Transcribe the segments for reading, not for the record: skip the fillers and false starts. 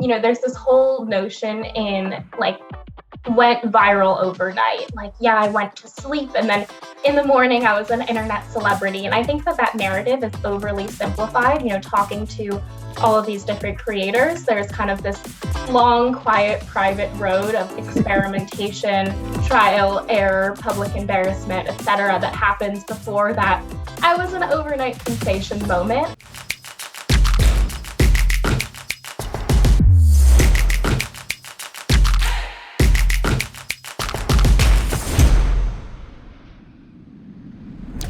there's this whole notion in like went viral overnight. Like, yeah, I went to sleep and then in the morning I was an internet celebrity. And I think that narrative is overly simplified, talking to all of these different creators. There's kind of this long, quiet, private road of experimentation, trial, error, public embarrassment, etc. that happens before that I was an overnight sensation moment.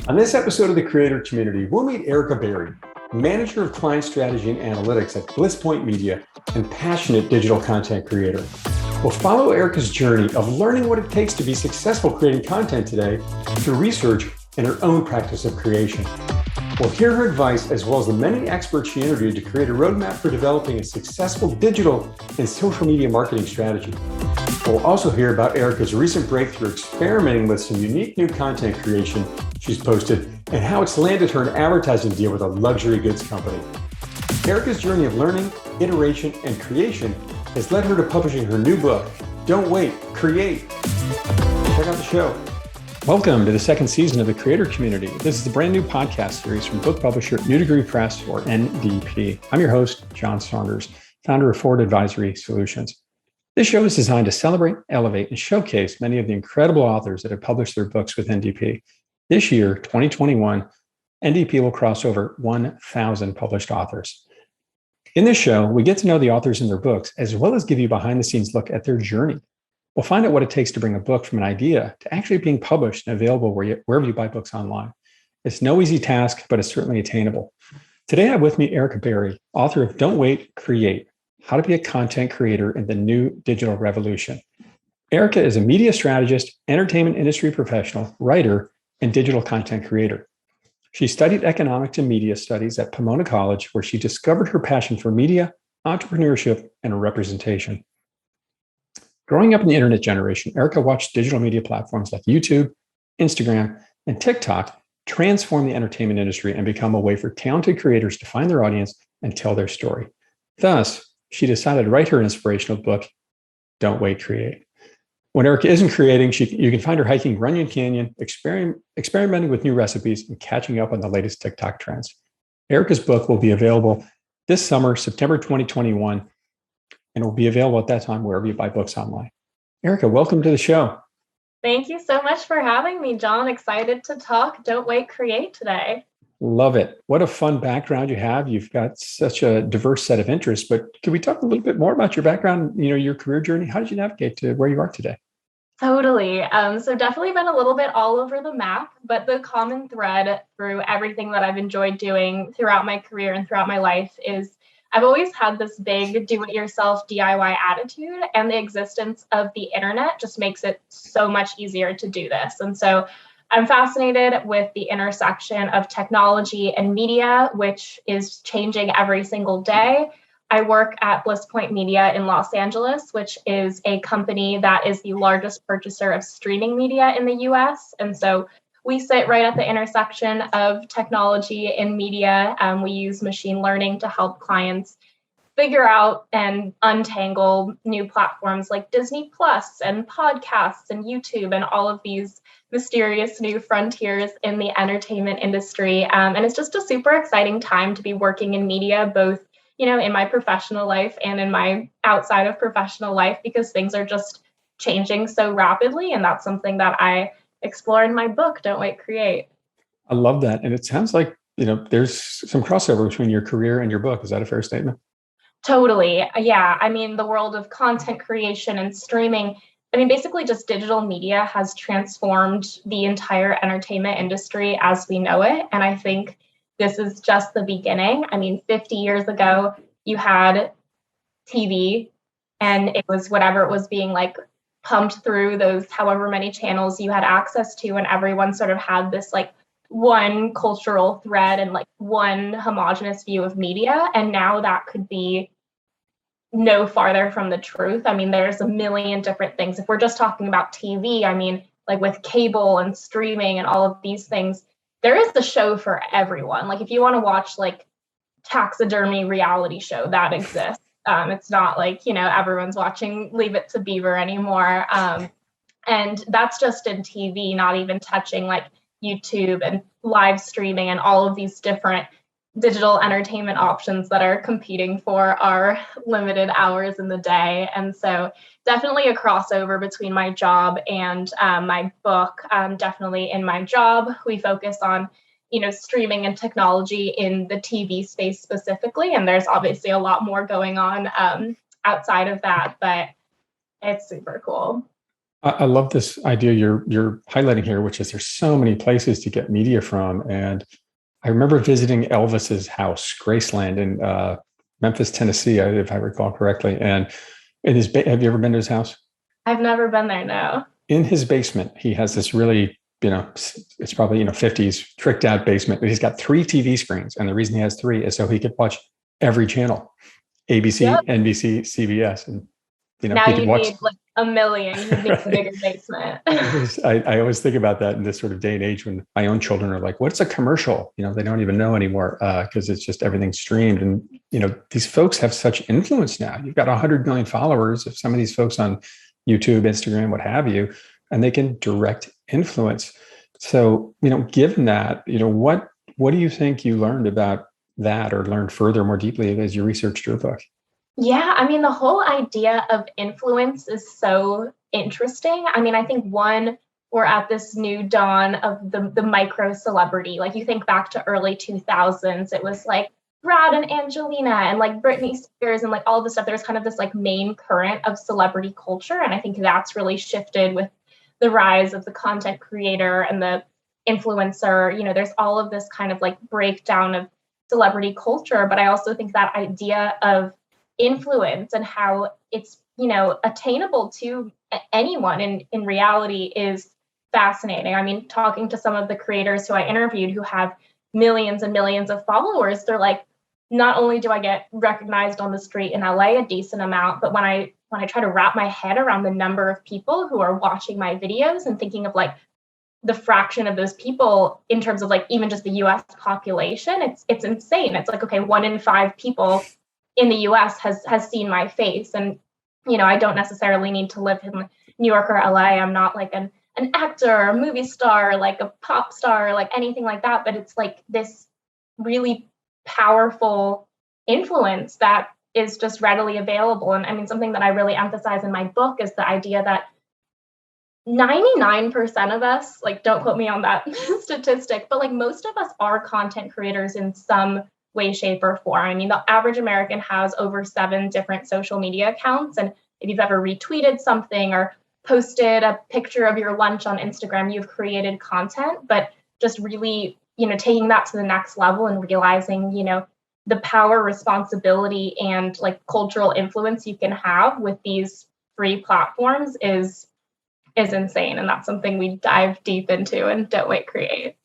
On this episode of the Creator Community, we'll meet Erica Berry, Manager of Client Strategy and Analytics at Bliss Point Media and passionate digital content creator. We'll follow Erica's journey of learning what it takes to be successful creating content today through research and her own practice of creation. We'll hear her advice as well as the many experts she interviewed to create a roadmap for developing a successful digital and social media marketing strategy. We'll also hear about Erica's recent breakthrough experimenting with some unique new content creation she's posted and how it's landed her an advertising deal with a luxury goods company. Erica's journey of learning, iteration, and creation has led her to publishing her new book, Don't Wait, Create. Check out the show. Welcome to the second season of the Creator Community. This is the brand new podcast series from book publisher New Degree Press, or NDP. I'm your host, John Saunders, founder of Forward Advisory Solutions. This show is designed to celebrate, elevate, and showcase many of the incredible authors that have published their books with NDP. This year, 2021, NDP will cross over 1,000 published authors. In this show, we get to know the authors and their books, as well as give you a behind-the-scenes look at their journey. We'll find out what it takes to bring a book from an idea to actually being published and available wherever you buy books online. It's no easy task, but it's certainly attainable. Today, I have with me Erica Berry, author of Don't Wait, Create: How to Be a Content Creator in the New Digital Revolution. Erica is a media strategist, entertainment industry professional, writer, and digital content creator. She studied economics and media studies at Pomona College, where she discovered her passion for media, entrepreneurship, and representation. Growing up in the internet generation, Erica watched digital media platforms like YouTube, Instagram, and TikTok transform the entertainment industry and become a way for talented creators to find their audience and tell their story. Thus, she decided to write her inspirational book, Don't Wait, Create. When Erica isn't creating, you can find her hiking Runyon Canyon, experimenting with new recipes, and catching up on the latest TikTok trends. Erica's book will be available this summer, September 2021, and will be available at that time wherever you buy books online. Erica, welcome to the show. Thank you so much for having me, John. Excited to talk Don't Wait, Create today. Love it. What a fun background you have. You've got such a diverse set of interests, but can we talk a little bit more about your background, your career journey? How did you navigate to where you are today? Totally. So definitely been a little bit all over the map, but the common thread through everything that I've enjoyed doing throughout my career and throughout my life is I've always had this big do-it-yourself DIY attitude, and the existence of the internet just makes it so much easier to do this. And so I'm fascinated with the intersection of technology and media, which is changing every single day. I work at Bliss Point Media in Los Angeles, which is a company that is the largest purchaser of streaming media in the US. And so we sit right at the intersection of technology and media. We use machine learning to help clients figure out and untangle new platforms like Disney Plus and podcasts and YouTube and all of these mysterious new frontiers in the entertainment industry. And it's just a super exciting time to be working in media, both in my professional life and in my outside of professional life, because things are just changing so rapidly. And that's something that I explore in my book, Don't Wait, Create. I love that. And it sounds like, there's some crossover between your career and your book. Is that a fair statement? Totally. Yeah. I mean, the world of content creation and streaming, basically just digital media has transformed the entire entertainment industry as we know it. And I think this is just the beginning. 50 years ago, you had TV and it was whatever it was being like pumped through those however many channels you had access to, and everyone sort of had this like one cultural thread and like one homogenous view of media. And now that could be no farther from the truth. There's a million different things. If we're just talking about TV, like with cable and streaming and all of these things, there is a show for everyone. Like if you want to watch like taxidermy reality show, that exists. It's not like, everyone's watching Leave It to Beaver anymore. And that's just in TV, not even touching like YouTube and live streaming and all of these different digital entertainment options that are competing for our limited hours in the day. And so definitely a crossover between my job and my book. Definitely in my job, we focus on, streaming and technology in the TV space specifically. And there's obviously a lot more going on outside of that, but it's super cool. I love this idea you're highlighting here, which is there's so many places to get media from. And I remember visiting Elvis's house, Graceland, in Memphis, Tennessee, if I recall correctly. And have you ever been to his house? I've never been there, no. In his basement, he has this really, it's probably, 50s tricked out basement. He's got 3 TV screens. And the reason he has 3 is so he could watch every channel, ABC, yep. NBC, CBS. And, now you need like a million. You need a bigger basement. I always think about that in this sort of day and age when my own children are like, what's a commercial? They don't even know anymore because it's just everything streamed. And, these folks have such influence now. You've got 100 million followers of some of these folks on YouTube, Instagram, what have you, and they can direct influence. So, given that, what do you think you learned about that or learned further, more deeply as you researched your book? Yeah, the whole idea of influence is so interesting. I think we're at this new dawn of the micro celebrity. Like you think back to early 2000s, it was like Brad and Angelina and like Britney Spears and like all this stuff. There's kind of this like main current of celebrity culture. And I think that's really shifted with the rise of the content creator and the influencer. There's all of this kind of like breakdown of celebrity culture. But I also think that idea of influence and how it's attainable to anyone in reality is fascinating. Talking to some of the creators who I interviewed who have millions and millions of followers, they're like, not only do I get recognized on the street in LA a decent amount, but when I try to wrap my head around the number of people who are watching my videos and thinking of like the fraction of those people in terms of like even just the US population, it's insane. It's like, okay, 1 in 5 people in the US has seen my face. And, I don't necessarily need to live in New York or LA. I'm not like an actor or a movie star, like a pop star, like anything like that. But it's like this really powerful influence that is just readily available. And something that I really emphasize in my book is the idea that 99% of us, like, don't quote me on that statistic, but like most of us are content creators in some way, shape, or form. The average American has over 7 different social media accounts. And if you've ever retweeted something or posted a picture of your lunch on Instagram, you've created content. But just really, taking that to the next level and realizing, the power, responsibility, and like cultural influence you can have with these free platforms is insane. And that's something we dive deep into and Don't Wait create.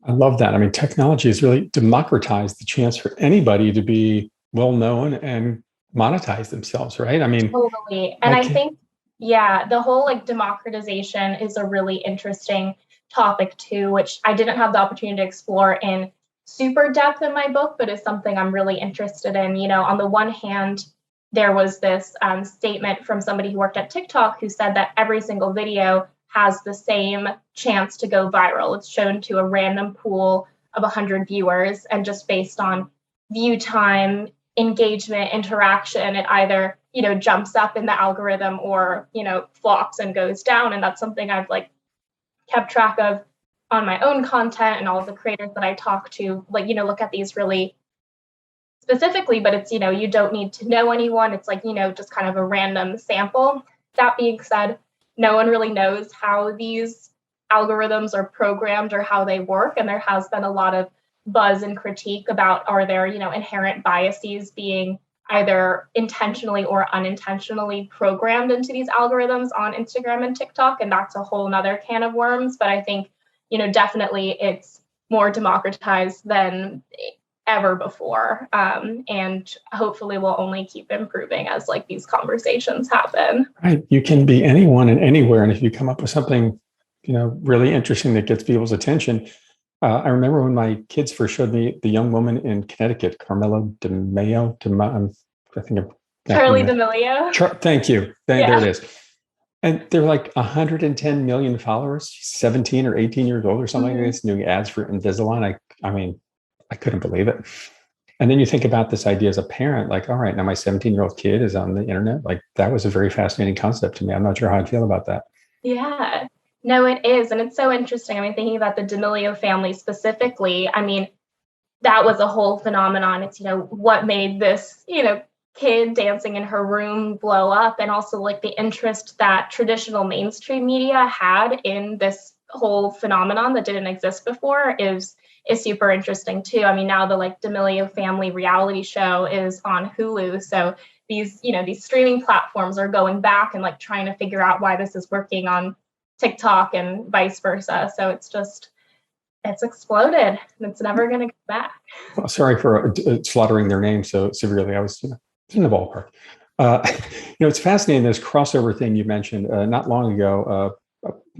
I love that. Technology has really democratized the chance for anybody to be well known and monetize themselves, right? Totally. And I think, the whole like democratization is a really interesting topic too, which I didn't have the opportunity to explore in super depth in my book, but is something I'm really interested in. On the one hand, there was this statement from somebody who worked at TikTok who said that every single video has the same chance to go viral. It's shown to a random pool of 100 viewers, and just based on view time, engagement, interaction, it either, jumps up in the algorithm or, flops and goes down. And that's something I've like kept track of on my own content and all of the creators that I talk to, like, look at these really specifically, but it's, you don't need to know anyone. It's like, just kind of a random sample. That being said, no one really knows how these algorithms are programmed or how they work. And there has been a lot of buzz and critique about, are there, inherent biases being either intentionally or unintentionally programmed into these algorithms on Instagram and TikTok. And that's a whole nother can of worms. But I think, definitely it's more democratized than ever before. And hopefully we'll only keep improving as like these conversations happen. Right. You can be anyone and anywhere. And if you come up with something, really interesting that gets people's attention. I remember when my kids first showed me the young woman in Connecticut, Carmela DeMayo, I think I'm Charlie D'Amelio. Thank you. There it is. And they're like 110 million followers. She's 17 or 18 years old or something like this, doing ads for Invisalign. I mean, I couldn't believe it. And then you think about this idea as a parent, like, all right, now my 17-year-old kid is on the internet. Like, that was a very fascinating concept to me. I'm not sure how I'd feel about that. Yeah, no, it is. And it's so interesting. I mean, thinking about the D'Amelio family specifically, I mean, that was a whole phenomenon. It's, what made this, kid dancing in her room blow up, and also like the interest that traditional mainstream media had in this whole phenomenon that didn't exist before is super interesting too. I mean, now the like D'Amelio family reality show is on Hulu. So these streaming platforms are going back and like trying to figure out why this is working on TikTok and vice versa. So it's exploded and it's never going to go back. Well, sorry for slaughtering their name so severely. I was in the ballpark. It's fascinating, this crossover thing you mentioned. Not long ago,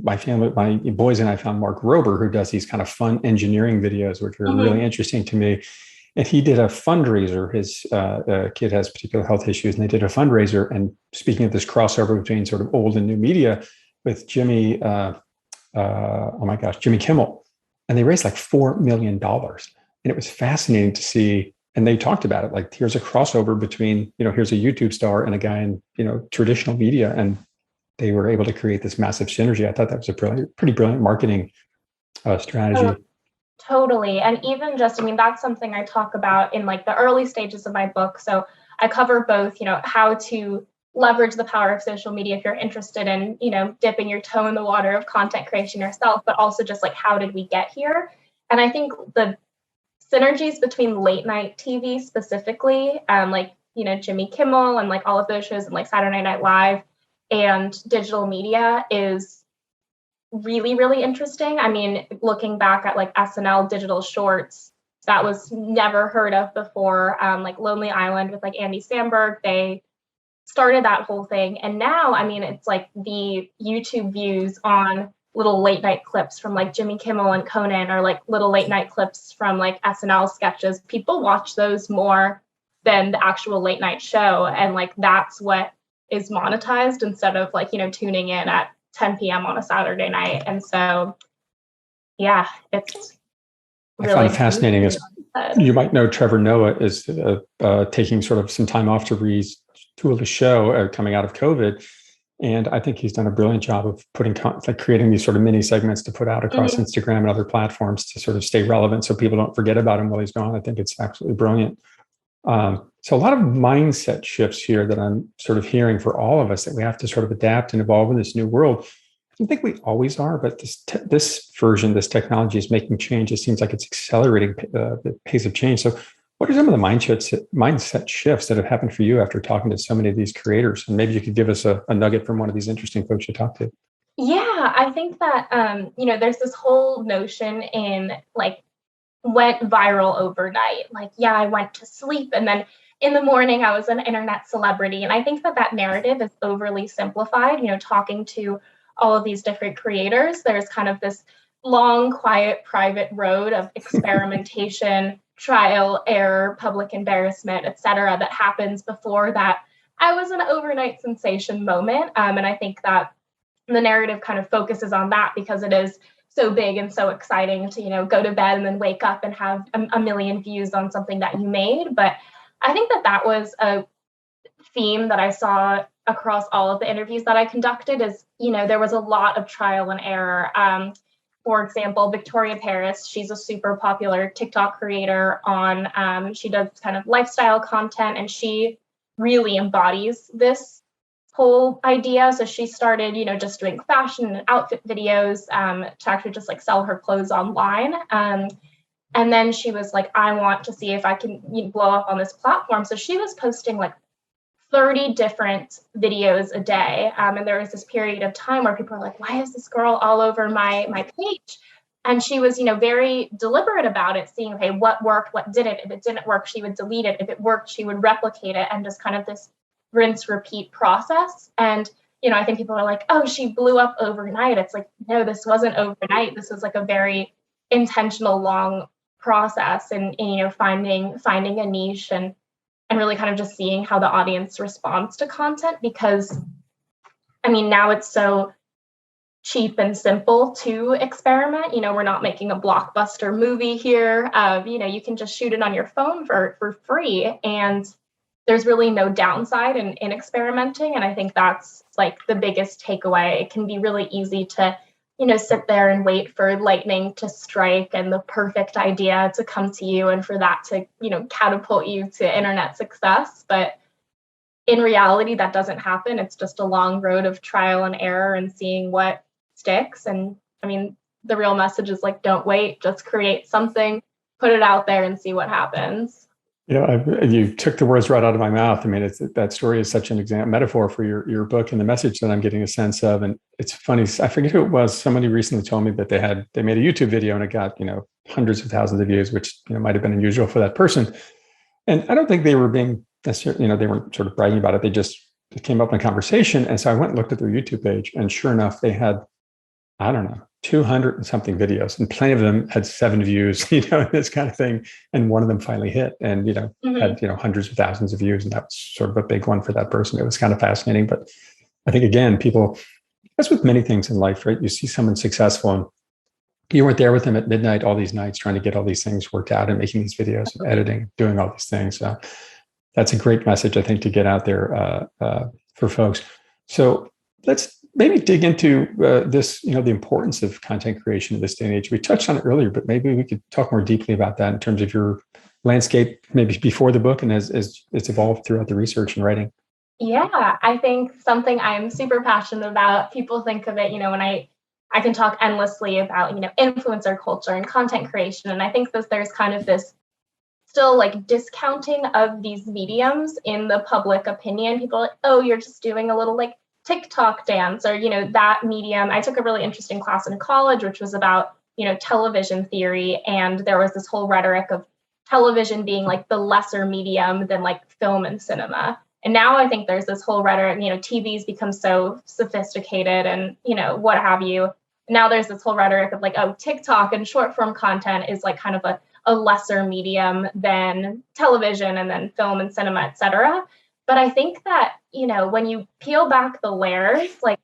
my boys and I found Mark Rober, who does these kind of fun engineering videos, which are really interesting to me. And he did a fundraiser. His kid has particular health issues, and they did a fundraiser. And speaking of this crossover between sort of old and new media with Jimmy Kimmel, and they raised like $4 million. And it was fascinating to see. And they talked about it, like, here's a crossover between, here's a YouTube star and a guy in, traditional media. And they were able to create this massive synergy. I thought that was a pretty brilliant marketing strategy. Oh, totally. And even just, I mean, that's something I talk about in like the early stages of my book. So I cover both, how to leverage the power of social media if you're interested in, dipping your toe in the water of content creation yourself, but also just like, how did we get here? And I think the synergies between late night TV specifically, Jimmy Kimmel and like all of those shows and like Saturday Night Live and digital media is really, really interesting. I mean, looking back at like SNL digital shorts, that was never heard of before. Like Lonely Island with like Andy Samberg, they started that whole thing. And now, I mean, it's like the YouTube views on little late night clips from like Jimmy Kimmel and Conan, or like little late night clips from like SNL sketches. People watch those more than the actual late night show. And like, that's what is monetized instead of like, tuning in at 10 p.m. on a Saturday night. And so, yeah, it's really, I find fascinating is you might know Trevor Noah is taking sort of some time off to retool the show coming out of COVID. And I think he's done a brilliant job of creating these sort of mini segments to put out across Instagram and other platforms to sort of stay relevant so people don't forget about him while he's gone. I think it's absolutely brilliant. So a lot of mindset shifts here that I'm sort of hearing for all of us, that we have to sort of adapt and evolve in this new world. I don't think we always are, but this version, this technology is making change. It seems like it's accelerating the pace of change. So what are some of the mindset shifts that have happened for you after talking to so many of these creators? And maybe you could give us a nugget from one of these interesting folks you talked to. Yeah, I think that, there's this whole notion in like went viral overnight. Like, yeah, I went to sleep and then in the morning I was an internet celebrity. And I think that narrative is overly simplified. Talking to all of these different creators, there's kind of this long, quiet, private road of experimentation, trial, error, public embarrassment, etc., that happens before that I was an overnight sensation moment. And I think that the narrative kind of focuses on that because it is so big and so exciting to, go to bed and then wake up and have a million views on something that you made. But I think that was a theme that I saw across all of the interviews that I conducted is, there was a lot of trial and error. For example, Victoria Paris, she's a super popular TikTok creator she does kind of lifestyle content, and she really embodies this whole idea. So she started, just doing fashion and outfit videos to actually just like sell her clothes online. And then she was like, I want to see if I can blow up on this platform. So she was posting like 30 different videos a day. And there was this period of time where people were like, why is this girl all over my page? And she was, very deliberate about it, seeing, okay, what worked, what didn't. If it didn't work, she would delete it. If it worked, she would replicate it, and just kind of this rinse, repeat process. And, I think people are like, oh, she blew up overnight. It's like, no, this wasn't overnight. This was like a very intentional, long process and finding a niche and and really kind of just seeing how the audience responds to content, because I mean, now it's so cheap and simple to experiment. We're not making a blockbuster movie here. You can just shoot it on your phone for free, and there's really no downside in experimenting. And I think that's like the biggest takeaway. It can be really easy to, sit there and wait for lightning to strike and the perfect idea to come to you and for that to, catapult you to internet success. But in reality, that doesn't happen. It's just a long road of trial and error and seeing what sticks. And I mean, the real message is like, don't wait, just create something, put it out there and see what happens. You took the words right out of my mouth. I mean, that story is such an metaphor for your book and the message that I'm getting a sense of. And it's funny, I forget who it was. Somebody recently told me that they made a YouTube video and it got, hundreds of thousands of views, which, might have been unusual for that person. And I don't think they were being necessarily, they weren't sort of bragging about it. It came up in a conversation. And so I went and looked at their YouTube page, and sure enough, they had, I don't know, 200 and something videos, and plenty of them had 7 views, this kind of thing. And one of them finally hit and, had, hundreds of thousands of views. And that was sort of a big one for that person. It was kind of fascinating. But I think, again, that's with many things in life, right? You see someone successful and you weren't there with them at midnight, all these nights, trying to get all these things worked out and making these videos and editing, doing all these things. So that's a great message, I think, to get out there for folks. So let's maybe dig into this, the importance of content creation in this day and age. We touched on it earlier, but maybe we could talk more deeply about that in terms of your landscape, maybe before the book and as it's evolved throughout the research and writing. Yeah, I think something I'm super passionate about. People think of it, when I can talk endlessly about, influencer culture and content creation. And I think that there's kind of this still like discounting of these mediums in the public opinion. People are like, oh, you're just doing a little like TikTok dance or, that medium. I took a really interesting class in college, which was about, television theory. And there was this whole rhetoric of television being like the lesser medium than like film and cinema. And now I think there's this whole rhetoric, TV's become so sophisticated and, what have you. Now there's this whole rhetoric of like, oh, TikTok and short form content is like kind of a lesser medium than television and then film and cinema, et cetera. But I think that, when you peel back the layers, like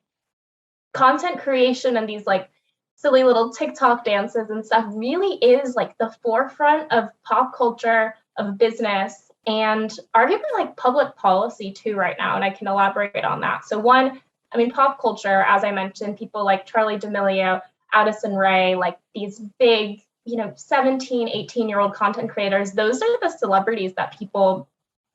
content creation and these like silly little TikTok dances and stuff really is like the forefront of pop culture, of business, and arguably like public policy too right now. And I can elaborate on that. So one, I mean, pop culture, as I mentioned, people like Charli D'Amelio, Addison Rae, like these big, 17, 18-year-old content creators, those are the celebrities that people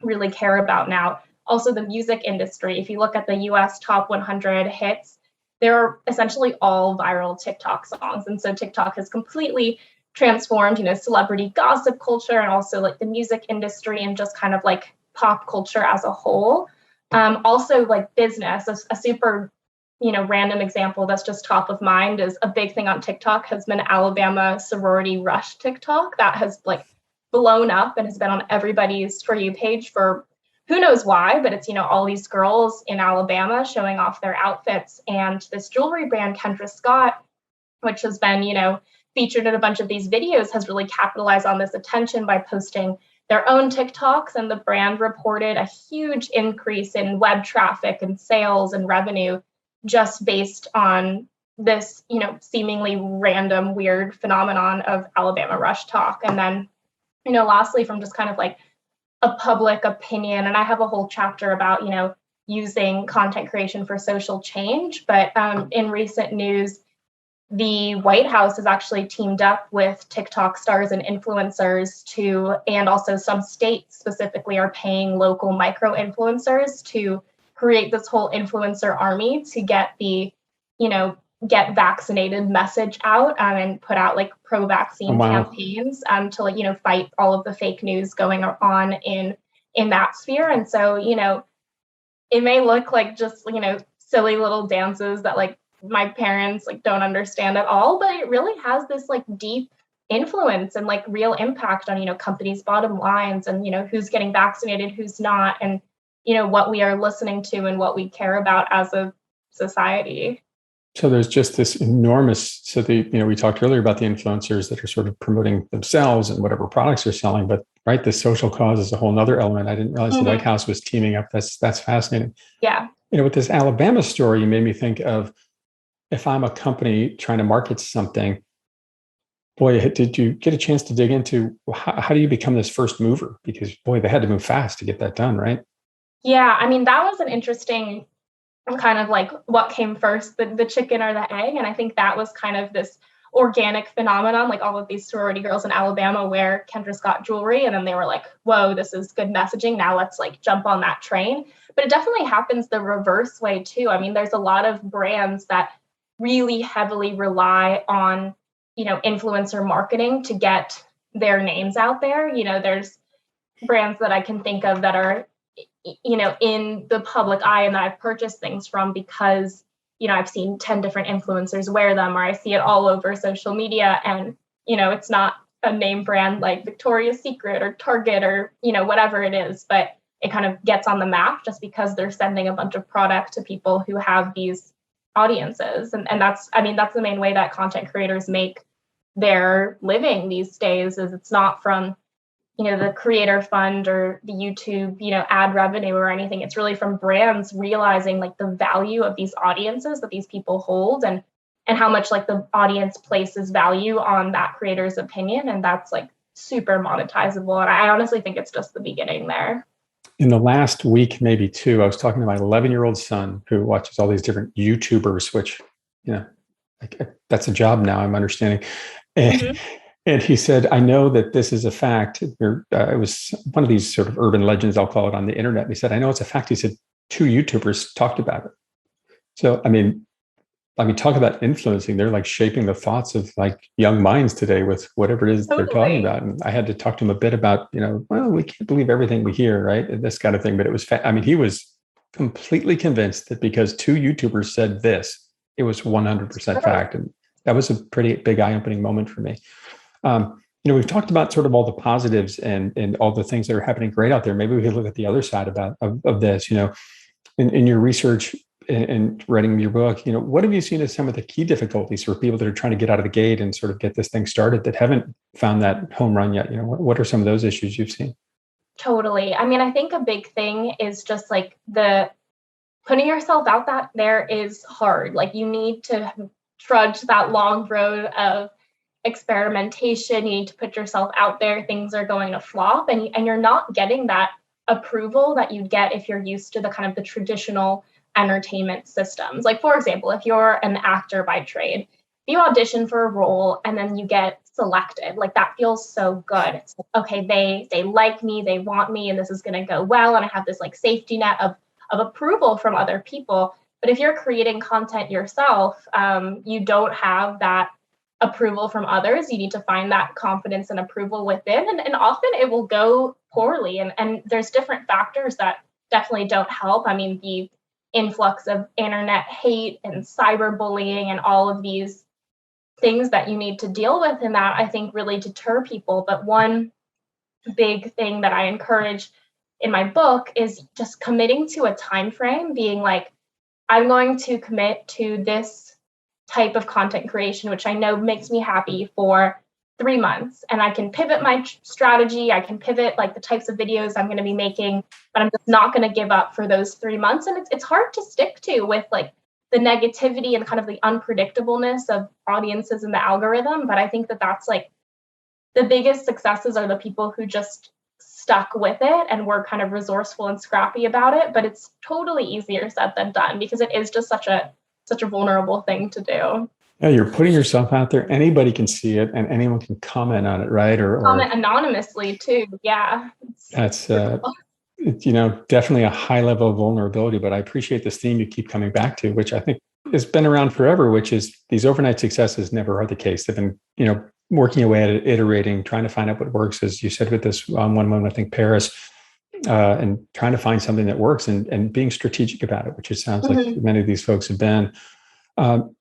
really care about now. Also, the music industry, if you look at the US top 100 hits, they're essentially all viral TikTok songs. And so TikTok has completely transformed, celebrity gossip culture and also like the music industry and just kind of like pop culture as a whole. Also like business, a super, random example that's just top of mind is a big thing on TikTok has been Alabama sorority rush TikTok that has like blown up and has been on everybody's For You page for who knows why, but it's, all these girls in Alabama showing off their outfits. And this jewelry brand, Kendra Scott, which has been, featured in a bunch of these videos, has really capitalized on this attention by posting their own TikToks. And the brand reported a huge increase in web traffic and sales and revenue just based on this, seemingly random, weird phenomenon of Alabama rush talk. And then, lastly, from just kind of like a public opinion, and I have a whole chapter about, using content creation for social change. But in recent news, the White House has actually teamed up with TikTok stars and influencers and also some states specifically are paying local micro influencers to create this whole influencer army to get the, get vaccinated message out and put out like pro-vaccine campaigns to like, fight all of the fake news going on in that sphere. And so, it may look like just, silly little dances that like my parents like don't understand at all, but it really has this like deep influence and like real impact on, companies' bottom lines and, who's getting vaccinated, who's not, and, what we are listening to and what we care about as a society. So there's just this enormous, we talked earlier about the influencers that are sort of promoting themselves and whatever products they're selling, but right? The social cause is a whole nother element. I didn't realize the White House was teaming up. That's fascinating. Yeah. With this Alabama story, you made me think of, if I'm a company trying to market something, boy, did you get a chance to dig into how do you become this first mover? Because boy, they had to move fast to get that done, right? Yeah. I mean, that was an interesting kind of like what came first, the chicken or the egg. And I think that was kind of this organic phenomenon, like all of these sorority girls in Alabama wear Kendra Scott jewelry. And then they were like, whoa, this is good messaging. Now let's like jump on that train. But it definitely happens the reverse way too. I mean, there's a lot of brands that really heavily rely on, influencer marketing to get their names out there. There's brands that I can think of that are in the public eye and that I've purchased things from because, I've seen 10 different influencers wear them, or I see it all over social media. And, it's not a name brand like Victoria's Secret or Target or, whatever it is, but it kind of gets on the map just because they're sending a bunch of product to people who have these audiences. And that's the main way that content creators make their living these days. Is it's not from the creator fund or the YouTube, ad revenue or anything. It's really from brands realizing like the value of these audiences that these people hold, and how much like the audience places value on that creator's opinion. And that's like super monetizable. And I honestly think it's just the beginning there. In the last week, maybe two, I was talking to my 11-year-old son who watches all these different YouTubers, which, that's a job now, I'm understanding. And he said, I know that this is a fact. It was one of these sort of urban legends, I'll call it, on the internet. And he said, I know it's a fact. He said, 2 YouTubers talked about it. So, I mean, talk about influencing. They're like shaping the thoughts of like young minds today with whatever it is they're talking about. And I had to talk to him a bit about, well, we can't believe everything we hear, right? And this kind of thing. But it was, he was completely convinced that because 2 YouTubers said this, it was 100% fact. And that was a pretty big eye-opening moment for me. We've talked about sort of all the positives and all the things that are happening great out there. Maybe we could look at the other side of this, in your research and writing your book, what have you seen as some of the key difficulties for people that are trying to get out of the gate and sort of get this thing started that haven't found that home run yet? What are some of those issues you've seen? Totally. I mean, I think a big thing is just like the putting yourself out there is hard. Like you need to trudge that long road of experimentation. You need to put yourself out there. Things are going to flop, and you're not getting that approval that you'd get if you're used to the kind of the traditional entertainment systems. Like, for example, if you're an actor by trade, you audition for a role and then you get selected. Like that feels so good. It's like, okay, they like me, they want me, and this is going to go well, and I have this like safety net of approval from other people. But if you're creating content yourself, you don't have that approval from others. You need to find that confidence and approval within, and often it will go poorly. And there's different factors that definitely don't help. I mean, the influx of internet hate and cyberbullying and all of these things that you need to deal with, and that I think really deter people. But one big thing that I encourage in my book is just committing to a time frame, being like, I'm going to commit to this type of content creation, which I know makes me happy, for 3 months. And I can pivot my strategy. I can pivot like the types of videos I'm going to be making, but I'm just not going to give up for those 3 months. And it's hard to stick to with like the negativity and kind of the unpredictableness of audiences and the algorithm. But I think that that's like the biggest successes are the people who just stuck with it and were kind of resourceful and scrappy about it. But it's totally easier said than done because it is just such a vulnerable thing to do. Yeah, you're putting yourself out there. Anybody can see it and anyone can comment on it, right? Or comment anonymously too. Yeah. That's definitely a high level of vulnerability, but I appreciate this theme you keep coming back to, which I think has been around forever, which is these overnight successes never are the case. They've been, working away at it, iterating, trying to find out what works, as you said with this one moment, I think Paris, and trying to find something that works and being strategic about it, which it sounds like many of these folks have been.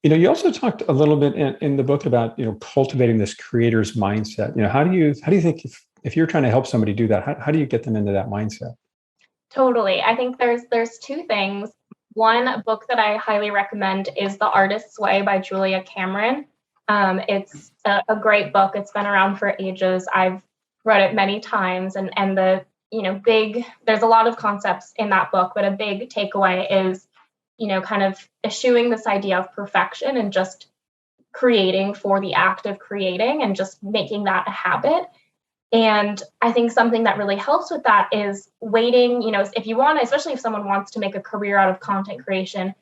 You also talked a little bit in the book about, cultivating this creator's mindset. How do you think if you're trying to help somebody do that, how do you get them into that mindset? Totally. I think there's 2 things. One book that I highly recommend is The Artist's Way by Julia Cameron. It's a great book. It's been around for ages. I've read it many times, and the, there's a lot of concepts in that book, but a big takeaway is, kind of eschewing this idea of perfection and just creating for the act of creating and just making that a habit. And I think something that really helps with that is waiting, if you want to, especially if someone wants to make a career out of content creation,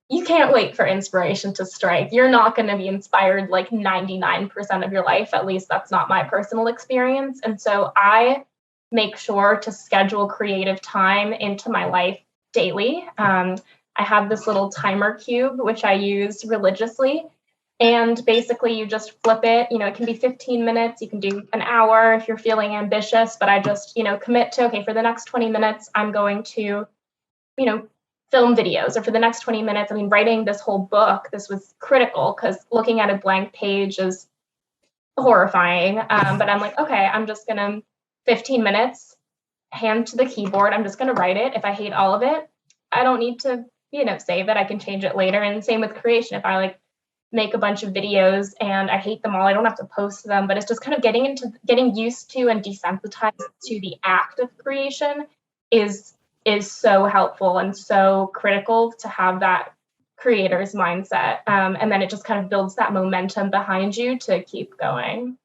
you can't wait for inspiration to strike. You're not going to be inspired like 99% of your life. At least that's not my personal experience. And so I make sure to schedule creative time into my life daily. I have this little timer cube, which I use religiously. And basically you just flip it, it can be 15 minutes, you can do an hour if you're feeling ambitious, but I just, commit to, okay, for the next 20 minutes, I'm going to, film videos, or for the next 20 minutes, writing this whole book, this was critical because looking at a blank page is horrifying. But I'm like, okay, I'm just going to 15 minutes, hand to the keyboard. I'm just going to write it. If I hate all of it, I don't need to, save it. I can change it later. And same with creation. If I make a bunch of videos and I hate them all, I don't have to post them, but it's just kind of getting used to and desensitized to the act of creation is so helpful and so critical to have that creator's mindset. And then it just kind of builds that momentum behind you to keep going.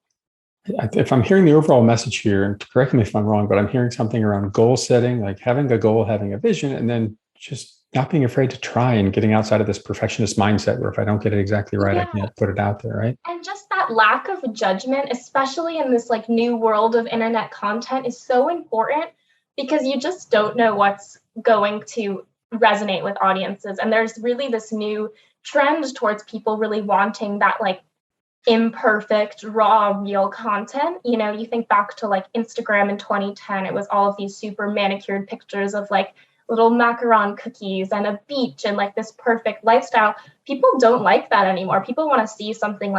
If I'm hearing the overall message here, and correct me if I'm wrong, but I'm hearing something around goal setting, like having a goal, having a vision, and then just not being afraid to try and getting outside of this perfectionist mindset where if I don't get it exactly right, I can't put it out there, right? And just that lack of judgment, especially in this new world of internet content, is so important because you just don't know what's going to resonate with audiences. And there's really this new trend towards people really wanting that imperfect, raw, real content. You think back to Instagram in 2010, it was all of these super manicured pictures of little macaron cookies and a beach and this perfect lifestyle. People don't like that anymore. People want to see something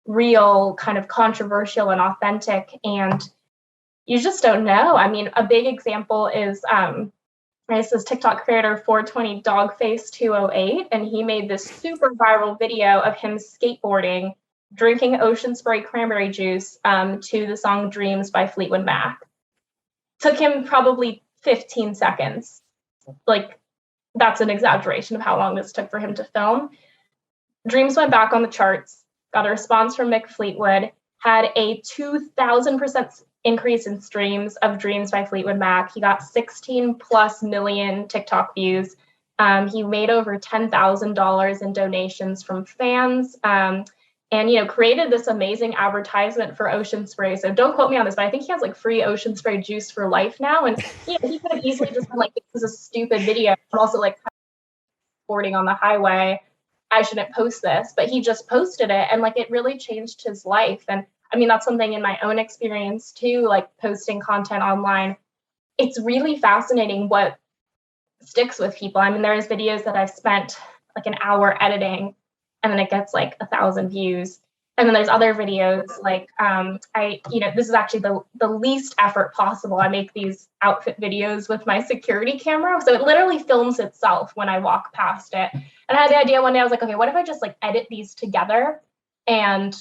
real, kind of controversial and authentic. And you just don't know. A big example is this TikTok creator 420 Dogface 208, and he made this super viral video of him skateboarding, drinking ocean spray cranberry juice to the song Dreams by Fleetwood Mac. Took him probably 15 seconds. That's an exaggeration of how long this took for him to film. Dreams went back on the charts, got a response from Mick Fleetwood, had a 2,000% increase in streams of Dreams by Fleetwood Mac. He got 16 plus million TikTok views. He made over $10,000 in donations from fans. And created this amazing advertisement for ocean spray. So don't quote me on this, but I think he has free ocean spray juice for life now. And he could have easily just been this is a stupid video. I'm also boarding on the highway. I shouldn't post this, but he just posted it, and it really changed his life. And that's something in my own experience too, posting content online. It's really fascinating what sticks with people. there's videos that I've spent an hour editing, and then it gets 1,000 views. And then there's other videos this is actually the least effort possible. I make these outfit videos with my security camera. So it literally films itself when I walk past it. And I had the idea one day, I was okay, what if I just edit these together and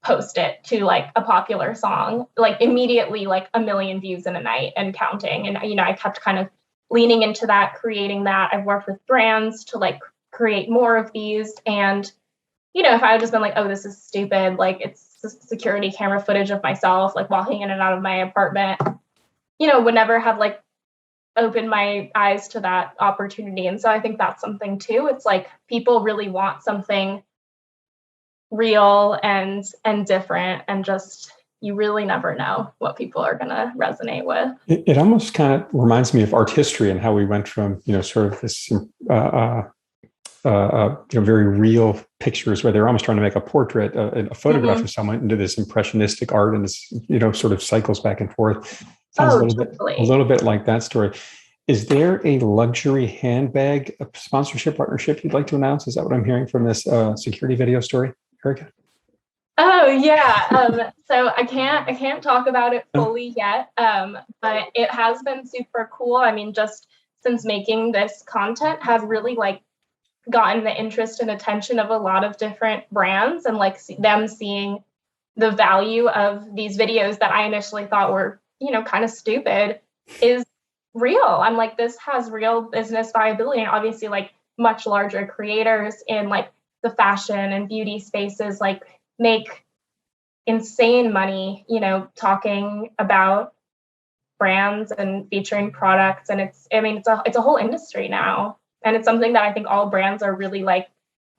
post it to a popular song, immediately 1 million views in a night and counting. And, I kept kind of leaning into that, creating that. I've worked with brands to create more of these. And if I had just been oh, this is stupid, it's security camera footage of myself, walking in and out of my apartment, would never have opened my eyes to that opportunity. And so I think that's something too. It's people really want something real and different, and just, you really never know what people are going to resonate with. It almost kind of reminds me of art history and how we went from, sort of this, very real pictures where they're almost trying to make a portrait, a photograph of someone, into this impressionistic art, and this, sort of cycles back and forth. Sounds a little bit like that story. Is there a luxury handbag sponsorship partnership you'd like to announce? Is that what I'm hearing from this security video story, Erica? Oh yeah. So I can't talk about it fully yet. But it has been super cool. Just since making this content have really gotten the interest and attention of a lot of different brands, and them seeing the value of these videos that I initially thought were, kind of stupid is real. I'm like, this has real business viability. And obviously, like, much larger creators in like the fashion and beauty spaces, like, make insane money, talking about brands and featuring products. And it's a whole industry now. And it's something that I think all brands are really like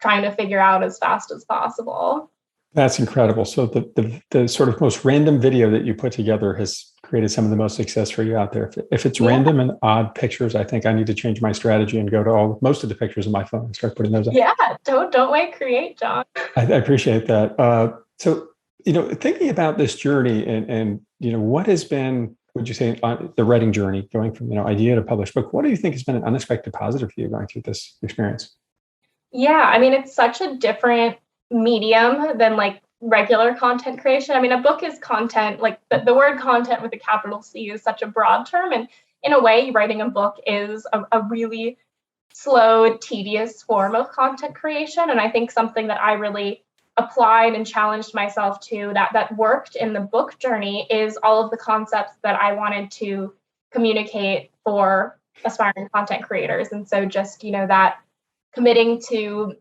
trying to figure out as fast as possible. That's incredible. So the sort of most random video that you put together has created some of the most success for you out there. If it's random and odd pictures, I think I need to change my strategy and go to most of the pictures on my phone and start putting those up. Yeah, don't wait, create, John. I appreciate that. So, thinking about this journey and what has been, would you say, the writing journey, going from, idea to published book, what do you think has been an unexpected positive for you going through this experience? Yeah, it's such a different medium than like regular content creation. A book is content, like the word content with a capital C is such a broad term. And in a way, writing a book is a really slow, tedious form of content creation. And I think something that I really applied and challenged myself to that worked in the book journey is all of the concepts that I wanted to communicate for aspiring content creators. And so just, that committing to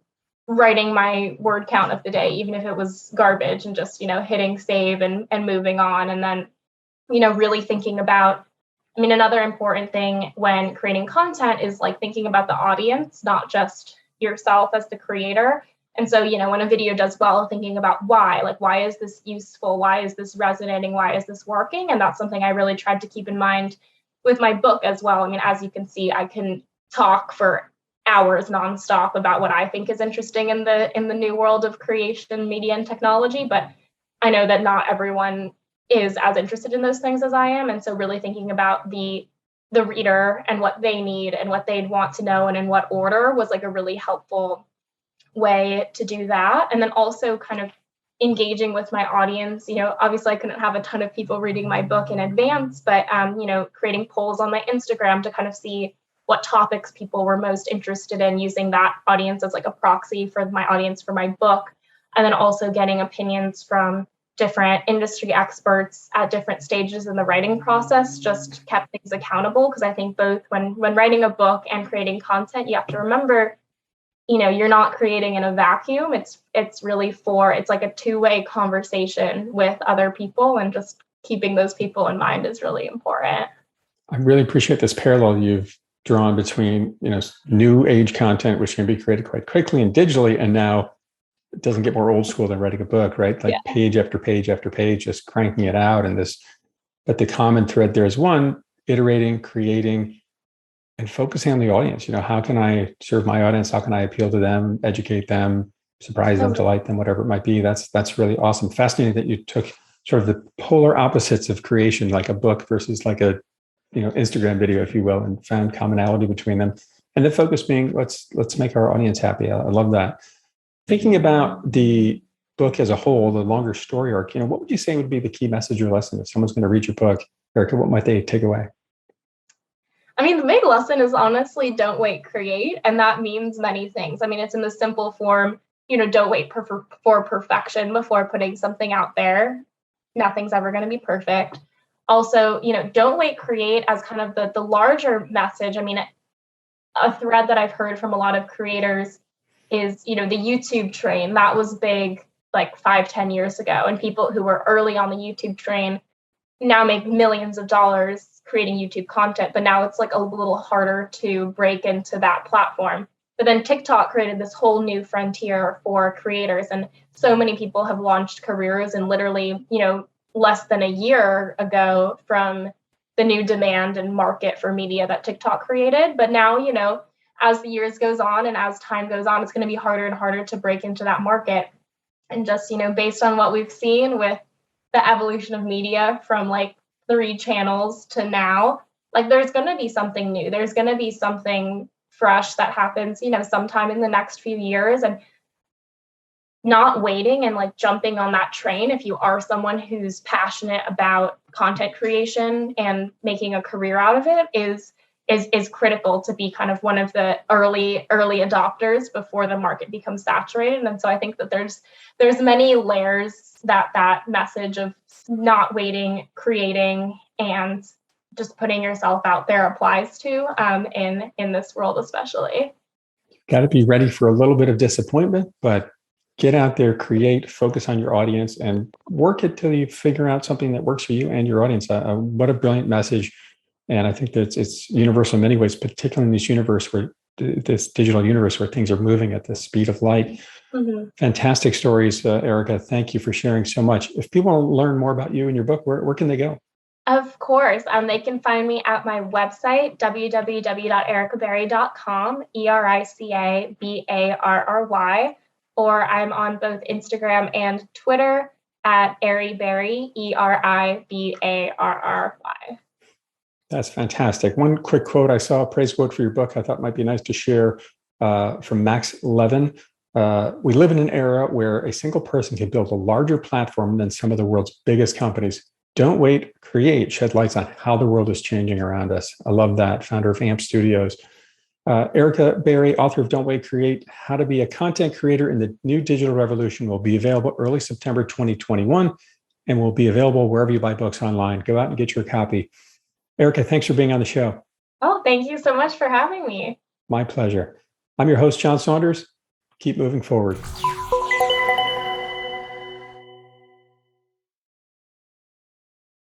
writing my word count of the day, even if it was garbage, and just, hitting save and moving on. And then, really thinking about, another important thing when creating content is like thinking about the audience, not just yourself as the creator. And so, when a video does well, thinking about why, like, why is this useful? Why is this resonating? Why is this working? And that's something I really tried to keep in mind with my book as well. As you can see, I can talk for hours nonstop about what I think is interesting in the new world of creation, media, and technology. But I know that not everyone is as interested in those things as I am. And so really thinking about the reader and what they need and what they'd want to know and in what order was like a really helpful way to do that. And then also kind of engaging with my audience. Obviously I couldn't have a ton of people reading my book in advance, but creating polls on my Instagram to kind of see what topics people were most interested in, using that audience as like a proxy for my audience for my book. And then also getting opinions from different industry experts at different stages in the writing process just kept things accountable. Because I think both when writing a book and creating content, you have to remember, you're not creating in a vacuum. It's really it's like a two-way conversation with other people, and just keeping those people in mind is really important. I really appreciate this parallel you've drawn between, new age content, which can be created quite quickly and digitally, and now it doesn't get more old school than writing a book, right? Like page after page after page, just cranking it out. But the common thread there is one, iterating, creating, and focusing on the audience. How can I serve my audience? How can I appeal to them, educate them, surprise them, delight them, whatever it might be? That's really awesome. Fascinating that you took sort of the polar opposites of creation, like a book versus like a Instagram video, if you will, and found commonality between them. And the focus being, let's make our audience happy. I love that. Thinking about the book as a whole, the longer story arc, what would you say would be the key message or lesson if someone's going to read your book? Erica, what might they take away? The big lesson is honestly, don't wait, create. And that means many things. It's in the simple form, don't wait for perfection before putting something out there. Nothing's ever going to be perfect. Also, don't wait, create as kind of the larger message. A thread that I've heard from a lot of creators is, the YouTube train. That was big like 5-10 years ago. And people who were early on the YouTube train now make millions of dollars creating YouTube content. But now it's like a little harder to break into that platform. But then TikTok created this whole new frontier for creators. And so many people have launched careers in literally, less than a year ago from the new demand and market for media that TikTok created. But now, as the years goes on and as time goes on, it's going to be harder and harder to break into that market. And just, based on what we've seen with the evolution of media from like 3 channels to now, like there's going to be something new. There's going to be something fresh that happens, sometime in the next few years. And not waiting and like jumping on that train, if you are someone who's passionate about content creation and making a career out of it, is is critical to be kind of one of the early adopters before the market becomes saturated. And so I think that there's many layers that message of not waiting, creating, and just putting yourself out there applies to in this world especially. Got to be ready for a little bit of disappointment, but get out there, create, focus on your audience, and work it till you figure out something that works for you and your audience. What a brilliant message. And I think that it's universal in many ways, particularly in this digital universe where things are moving at the speed of light. Mm-hmm. Fantastic stories, Erica. Thank you for sharing so much. If people want to learn more about you and your book, where can they go? Of course. They can find me at my website, www.ericabarry.com, ERICABARRY, or I'm on both Instagram and Twitter at eribarry, ERIBARRY. That's fantastic. One quick quote. I saw a praise quote for your book I thought might be nice to share from Max Levin. We live in an era where a single person can build a larger platform than some of the world's biggest companies. Don't wait, create, shed lights on how the world is changing around us. I love that. Founder of AMP Studios. Erica Barry, author of Don't Wait, Create, How to Be a Content Creator in the New Digital Revolution, will be available early September 2021 and will be available wherever you buy books online. Go out and get your copy. Erica, thanks for being on the show. Oh, thank you so much for having me. My pleasure. I'm your host, John Saunders. Keep moving forward.